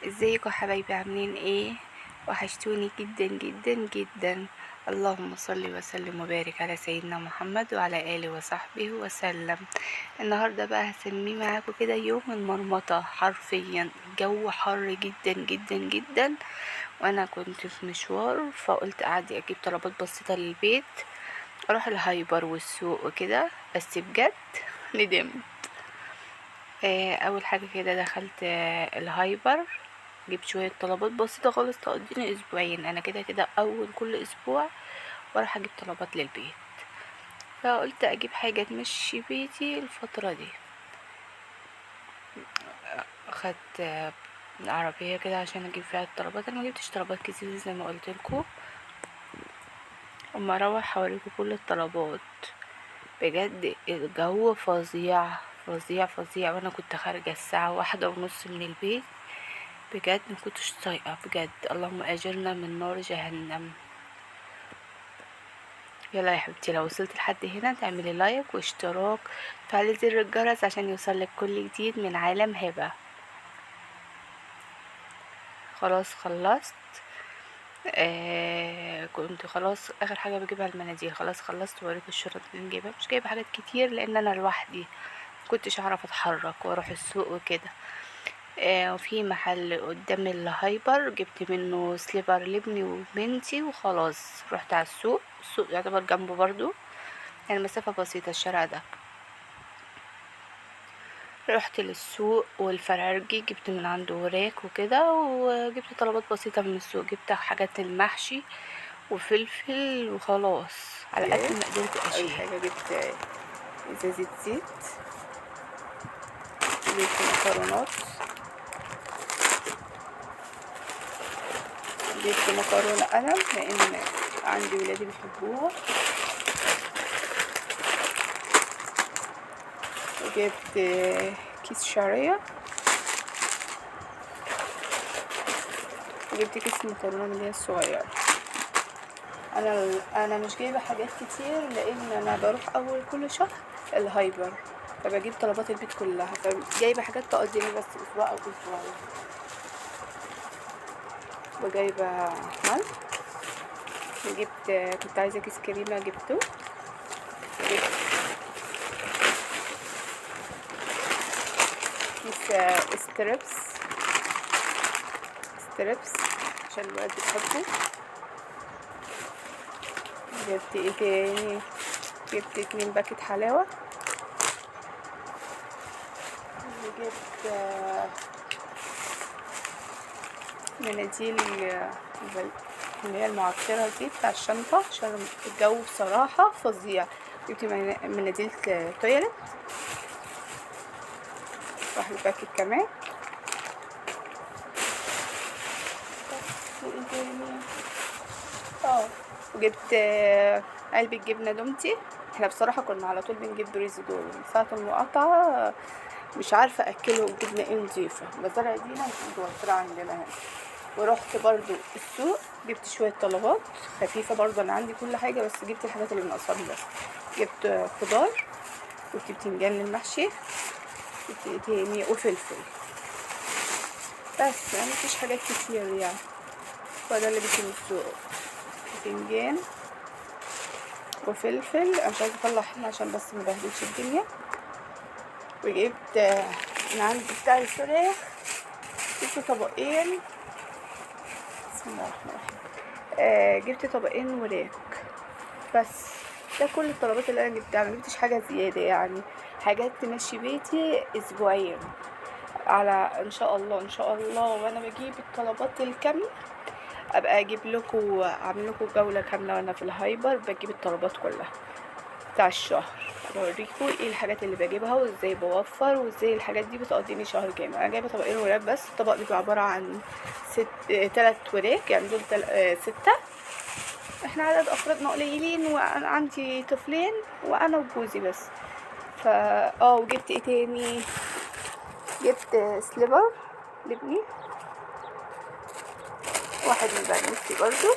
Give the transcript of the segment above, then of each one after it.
ازيكم حبايبي، عاملين ايه؟ وحشتوني جدا جدا جدا. اللهم صل وسلم وبارك على سيدنا محمد وعلى اله وصحبه وسلم. النهارده بقى هسميه معاكم كده يوم المرمطه، حرفيا الجو حر جدا جدا جدا، وانا كنت في مشوار فقلت اعدي اجيب طلبات بسيطه للبيت، اروح الهايبر والسوق وكده. بس بجد ندمت. اول حاجه كده دخلت الهايبر، جبت شويه طلبات بسيطه خالص تقضيني اسبوعين. انا كده كده اول كل اسبوع واروح اجيب طلبات للبيت، فقلت اجيب حاجه تمشي بيتي الفتره دي. اخدت العربيه كده عشان اجيب فيها الطلبات. انا ما جبتش طلبات كتير زي ما قلت لكم، اما اروح اوريكم كل الطلبات. بجد الجو فظيع فظيع فظيع، وانا كنت خارجه الساعه 1:30 من البيت. بجد مكنتش طايقة، بجد اللهم اجرنا من نار جهنم. يلا يا حبيبتي، لو وصلت لحد هنا تعملي لايك واشتراك، فعلي زر الجرس عشان يوصلك كل جديد من عالم هبة. خلاص خلصت. كنت خلاص اخر حاجه بجيبها المناديل. خلاص خلصت ووريك الشنط اللي نجيبها. مش جايبه حاجات كتير لان انا لوحدي، مكنتش اعرف اتحرك واروح السوق وكده. وفي محل قدام الهايبر جبت منه سليبر لابني وبنتي، وخلاص رحت على السوق. السوق يعتبر جنبه برضو، يعني مسافة بسيطة الشارع ده. رحت للسوق والفرارجي، جبت من عنده وراك وكده، وجبت طلبات بسيطة من السوق. جبت حاجات المحشي وفلفل وخلاص على قد ما قدرت اول اشيل. حاجه جبت ازازه زيت، جبت مكرونات، جبت مكرونه قلم لان عندي ولادي بيحبوها، وجبت كيس شعريه، وجبت كيس مكرونه من اللي هي الصغيره. انا مش جايبه حاجات كتير لان انا بروح اول كل شهر الهايبر، فبجيب طلبات البيت كلها، فجايبه حاجات تقضيني بس اسبوع او اسبوعين. وجايبه ملح، وجبت كنت عايزه كيس كريمه جبته، وجبت كيس ستريبس عشان الولاد بتحبه. جبت ايه تاني؟ جبت 2 باكت حلاوه، وجبت مناديل اللي هي المعطرة دي بتاع الشنطة عشان الجو بصراحة فظيع. جبت مناديل تويلت، واحد باكت كمان. وايه تاني؟ وجبت علبة جبنة دومتي. احنا بصراحة كنا على طول بنجيب بريزيدول من ساعة المقاطعة، مش عارفة اكله جبنة ايه نضيفة. مزارع دينا مش متوفرة عندنا هنا. ورحت برضو السوق، جبت شوية طلبات خفيفة برضو، انا عندي كل حاجة بس جبت الحاجات اللي ناقصاني بس. جبت خضار، جبت بتنجان للمحشي، جبت ايه تاني، وفلفل. بس يعني مفيش حاجات كتير يعني، وده اللي جبته من السوق. بتنجان وفلفل، انا مش عايزه اطلع هنا عشان بس مبهدلش الدنيا. وجبت من عند بتاع الفراخ، جبت طبقين. بسم الله الرحمن الرحيم. جبت طبقين وراك بس. ده كل الطلبات اللي انا جبتها، ما جبتش حاجه زياده يعني، حاجات تمشي بيتي اسبوعين على ان شاء الله ان شاء الله. وانا بجيب الطلبات الكامله ابقى اجيب لكم، اعمل لكم جوله كامله وانا في الهايبر بجيب الطلبات كلها بتاع الشهر، بوريكم ايه الحاجات اللي بجيبها وازاي بوفر وازاي الحاجات دي بتقضيني شهر كامل. انا جايبه طبقين وراك بس. الطبق بيبقى عباره عن 3 وراك، يعني دول 6. احنا عدد افرادنا قليلين، وانا عندي طفلين وانا وجوزي بس. وجبت ايه تاني؟ جبت سليبر لابني، واحد من بناتي برضو،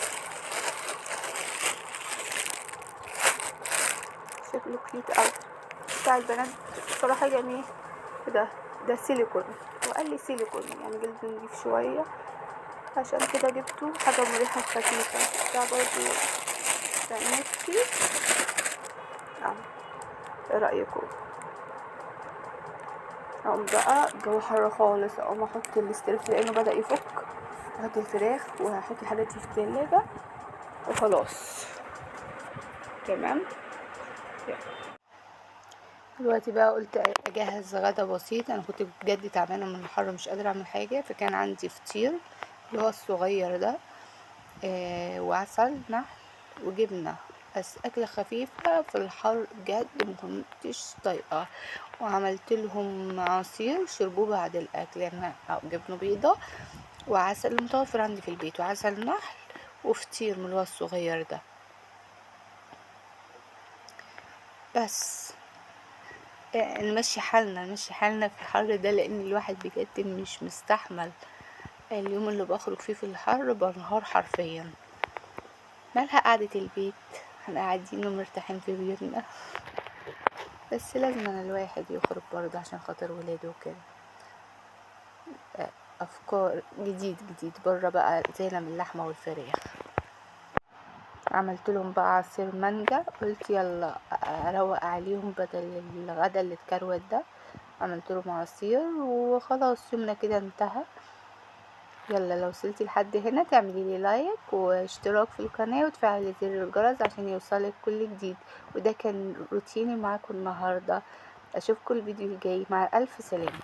شكله كيوت اوي. بتاع البنات بصراحة جميل. ده سيليكون. وقال لي سيليكون يعني جلد نضيف شوية، عشان كده جبته حاجة مريحة خفيفة. ده برضو كان نفسي. ايه رأيكم؟ اقوم بقى الجو حر خالص، اقوم احط الاستريب لانه بدأ يفك، احط الفراخ وهحط الحاجات دي في التلاجة وخلاص. تمام. دلوقتي بقى قلت اجهز غدا بسيط. انا كنت بجد تعبانه من الحر مش قادره اعمل حاجه، فكان عندي فطير اللي هو الصغير ده، وعسل نحل وجبنه، بس اكله خفيفه في الحر بجد مكنتش طايقه. وعملت لهم عصير شربوه بعد الاكل، يعني جبنه بيضه وعسل متوفر عندي في البيت وعسل نحل وفطير من اللي هو الصغير ده بس. نمشي حالنا في الحر ده، لان الواحد بجد مش مستحمل. اليوم اللي بخرج فيه في الحر بنهار حرفيا. مالها قعدة البيت، احنا قاعدين ومرتاحين في بيوتنا، بس لازم الواحد يخرج برضه عشان خاطر ولاده وكده. افكار جديد بره بقى، زينا من اللحمه والفراخ. عملت لهم بقى عصير مانجا، قلت يلا اروق عليهم بدل الغدا اللي اتكروت ده. عملت لهم عصير وخلاص، يومنا كده انتهى. يلا لو وصلتي لحد هنا تعملي لي لايك واشتراك في القناة وتفعلي زر الجرس عشان يوصلك كل جديد. وده كان روتيني معاكم النهاردة. اشوفكم الفيديو الجاي، مع الف سلامة.